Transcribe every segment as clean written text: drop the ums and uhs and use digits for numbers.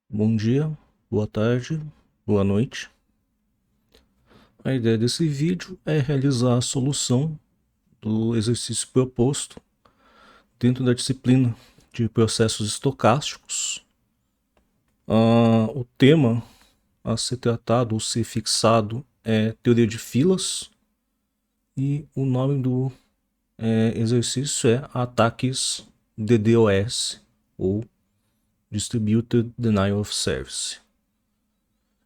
Bom dia, boa tarde, boa noite. A ideia desse vídeo é realizar a solução do exercício proposto dentro da disciplina de processos estocásticos. O tema a ser tratado ou ser fixado é teoria de filas e o nome do exercício é ataques DDoS ou Distributed Denial of Service.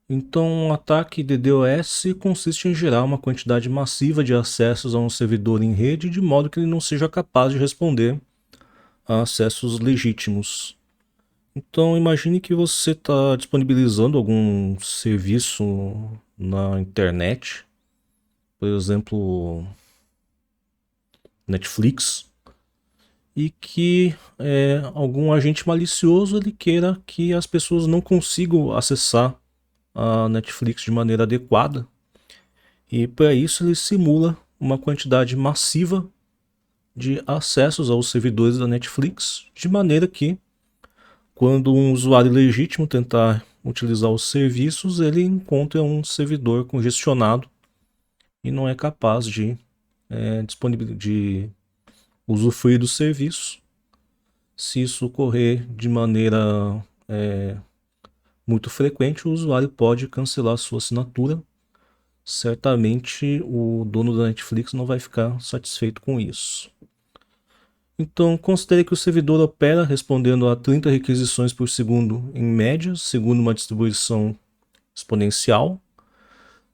Então, um ataque DDoS consiste em gerar uma quantidade massiva de acessos a um servidor em rede de modo que ele não seja capaz de responder a acessos legítimos. Então, imagine que você está disponibilizando algum serviço na internet, por exemplo, Netflix, e que algum agente malicioso ele queira que as pessoas não consigam acessar a Netflix de maneira adequada. E para isso ele simula uma quantidade massiva de acessos aos servidores da Netflix, de maneira que, quando um usuário legítimo tentar utilizar os serviços, ele encontra um servidor congestionado e não é capaz de, de usufruir do serviço. Se isso ocorrer de maneira muito frequente, o usuário pode cancelar sua assinatura. Certamente o dono da Netflix não vai ficar satisfeito com isso. Então, considere que o servidor opera respondendo a 30 requisições por segundo em média, segundo uma distribuição exponencial.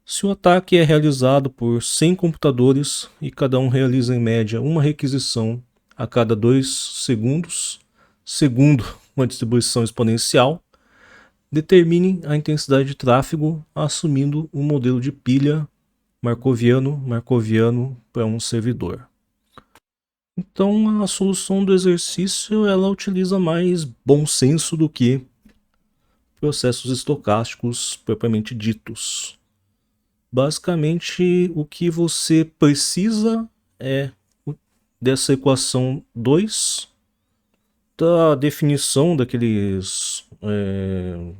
Se o ataque é realizado por 100 computadores e cada um realiza em média uma requisição a cada 2 segundos, segundo uma distribuição exponencial, determine a intensidade de tráfego assumindo um modelo de pilha Markoviano para um servidor. Então a solução do exercício ela utiliza mais bom senso do que processos estocásticos propriamente ditos. Basicamente o que você precisa é dessa equação 2, da definição daqueles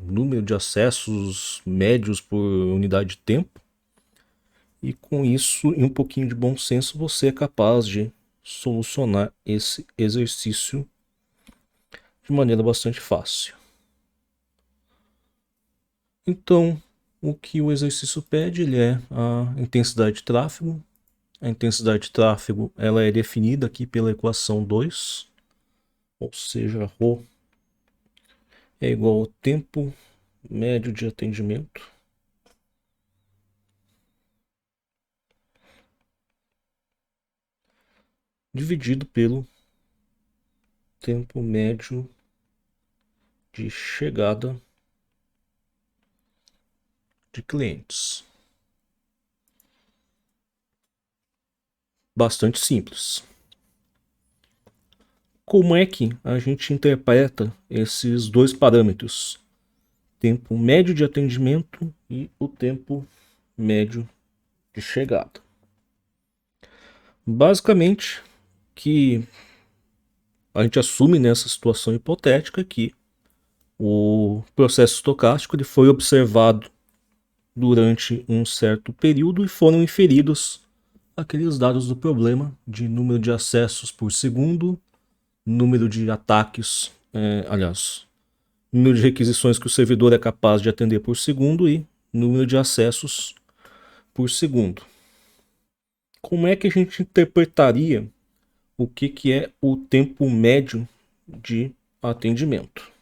número de acessos médios por unidade de tempo, e com isso e um pouquinho de bom senso você é capaz de solucionar esse exercício de maneira bastante fácil. Então, o que o exercício pede ele é a intensidade de tráfego. A intensidade de tráfego ela é definida aqui pela equação 2, ou seja, ρ é igual ao tempo médio de atendimento dividido pelo tempo médio de chegada de clientes. Bastante simples. Como é que a gente interpreta esses dois parâmetros? Tempo médio de atendimento e o tempo médio de chegada. Basicamente, que a gente assume nessa situação hipotética que o processo estocástico ele foi observado durante um certo período e foram inferidos aqueles dados do problema de número de acessos por segundo, número de ataques, número de requisições que o servidor é capaz de atender por segundo e número de acessos por segundo. Como é que a gente interpretaria o que é o tempo médio de atendimento?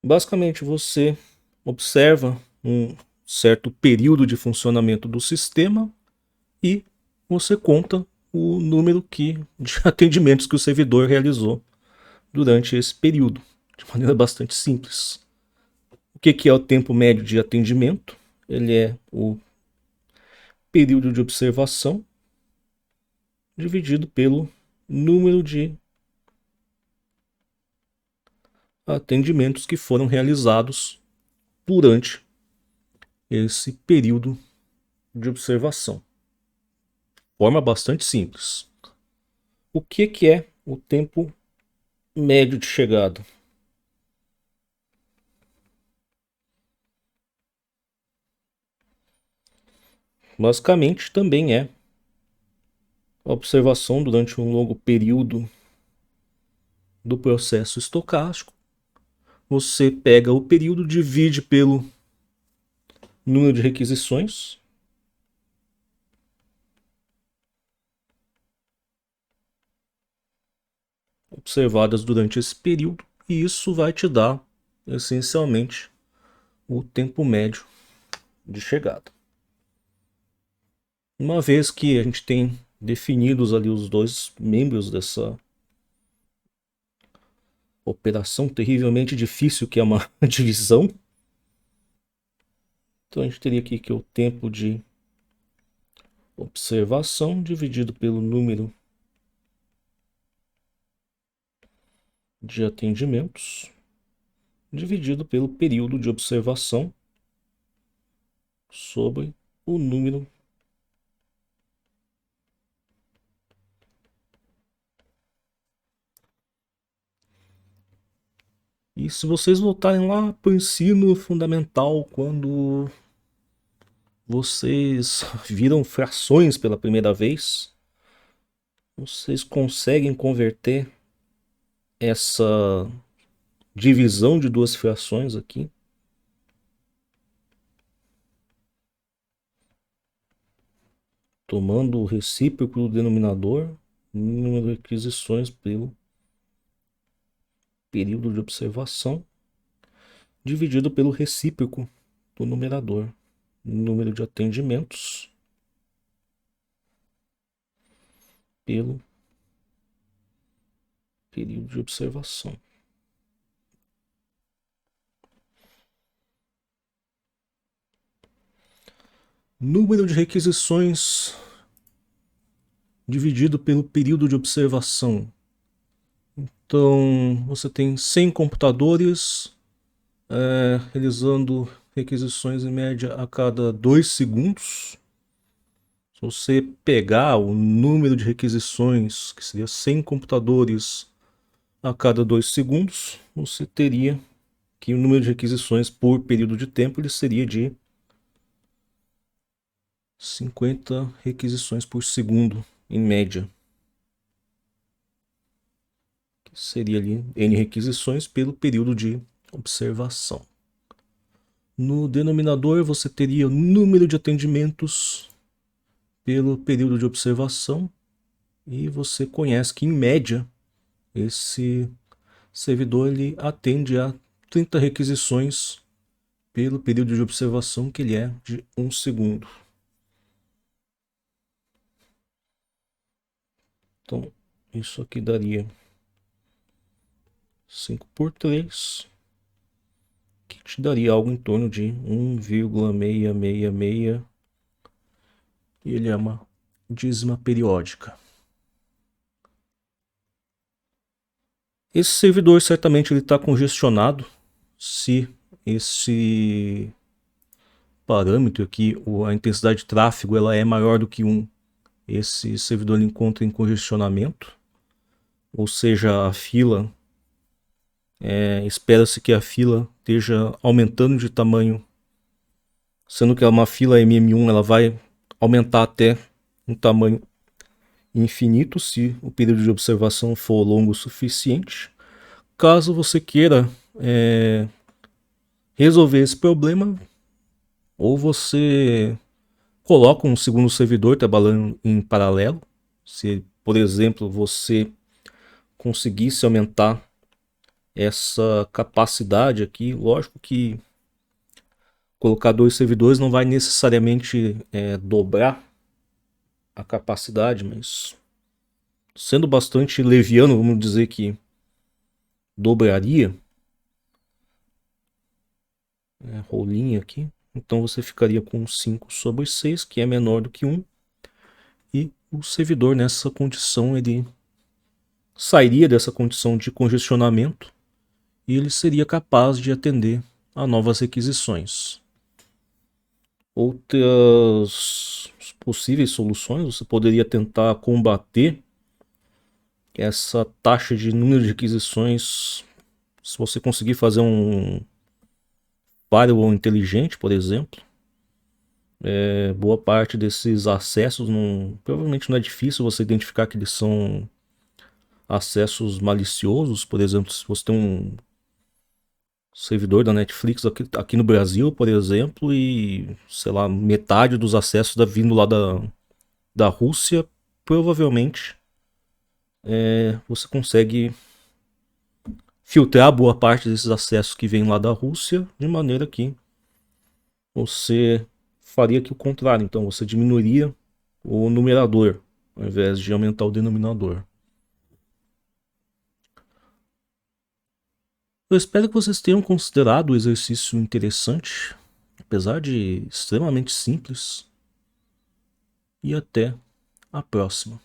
Basicamente, você observa um certo período de funcionamento do sistema e você conta o número de atendimentos que o servidor realizou durante esse período, de maneira bastante simples. O que é o tempo médio de atendimento? Ele é o período de observação dividido pelo número de atendimentos que foram realizados durante esse período de observação. Forma bastante simples. O que é o tempo médio de chegada? Basicamente, também é a observação durante um longo período do processo estocástico. Você pega o período, divide pelo número de requisições observadas durante esse período, e isso vai te dar, essencialmente, o tempo médio de chegada. Uma vez que a gente tem definidos ali os dois membros dessa operação terrivelmente difícil que é uma divisão, então a gente teria aqui que o tempo de observação dividido pelo número de atendimentos dividido pelo período de observação sobre o número E se vocês voltarem lá para o ensino fundamental, quando vocês viram frações pela primeira vez, vocês conseguem converter essa divisão de duas frações aqui tomando o recíproco do denominador, número de requisições pelo período de observação, dividido pelo recíproco do numerador, número de atendimentos pelo período de observação. Número de requisições dividido pelo período de observação. Então, você tem 100 computadores realizando requisições em média a cada 2 segundos. Se você pegar o número de requisições, que seria 100 computadores a cada 2 segundos, você teria que o número de requisições por período de tempo ele seria de 50 requisições por segundo, em média. Que seria ali N requisições pelo período de observação. No denominador, você teria o número de atendimentos pelo período de observação, e você conhece que, em média, esse servidor ele atende a 30 requisições pelo período de observação, que ele é de 1 segundo. Então, isso aqui daria 5 por 3, que te daria algo em torno de 1,666, e ele é uma dízima periódica. Esse servidor certamente ele está congestionado se esse parâmetro aqui, a intensidade de tráfego, ela é maior do que 1. Esse servidor ele encontra em congestionamento, ou seja, a fila, espera-se que a fila esteja aumentando de tamanho, sendo que uma fila MM1 ela vai aumentar até um tamanho infinito se o período de observação for longo o suficiente. Caso você queira resolver esse problema, ou você coloca um segundo servidor trabalhando em paralelo. Se, por exemplo, você conseguisse aumentar essa capacidade aqui, lógico que colocar 2 servidores não vai necessariamente dobrar a capacidade, mas sendo bastante leviano, vamos dizer que dobraria rolinha aqui. Então você ficaria com 5 sobre 6, que é menor do que 1. E o servidor nessa condição, ele sairia dessa condição de congestionamento e ele seria capaz de atender a novas requisições. Outras possíveis soluções, você poderia tentar combater essa taxa de número de aquisições se você conseguir fazer um firewall inteligente, por exemplo. Boa parte desses acessos provavelmente não é difícil você identificar que eles são acessos maliciosos. Por exemplo, se você tem um servidor da Netflix aqui no Brasil, por exemplo, e sei lá, metade dos acessos está vindo lá da Rússia, provavelmente você consegue filtrar boa parte desses acessos que vêm lá da Rússia, de maneira que você faria aqui o contrário. Então você diminuiria o numerador ao invés de aumentar o denominador. Eu espero que vocês tenham considerado o exercício interessante, apesar de extremamente simples. E até a próxima.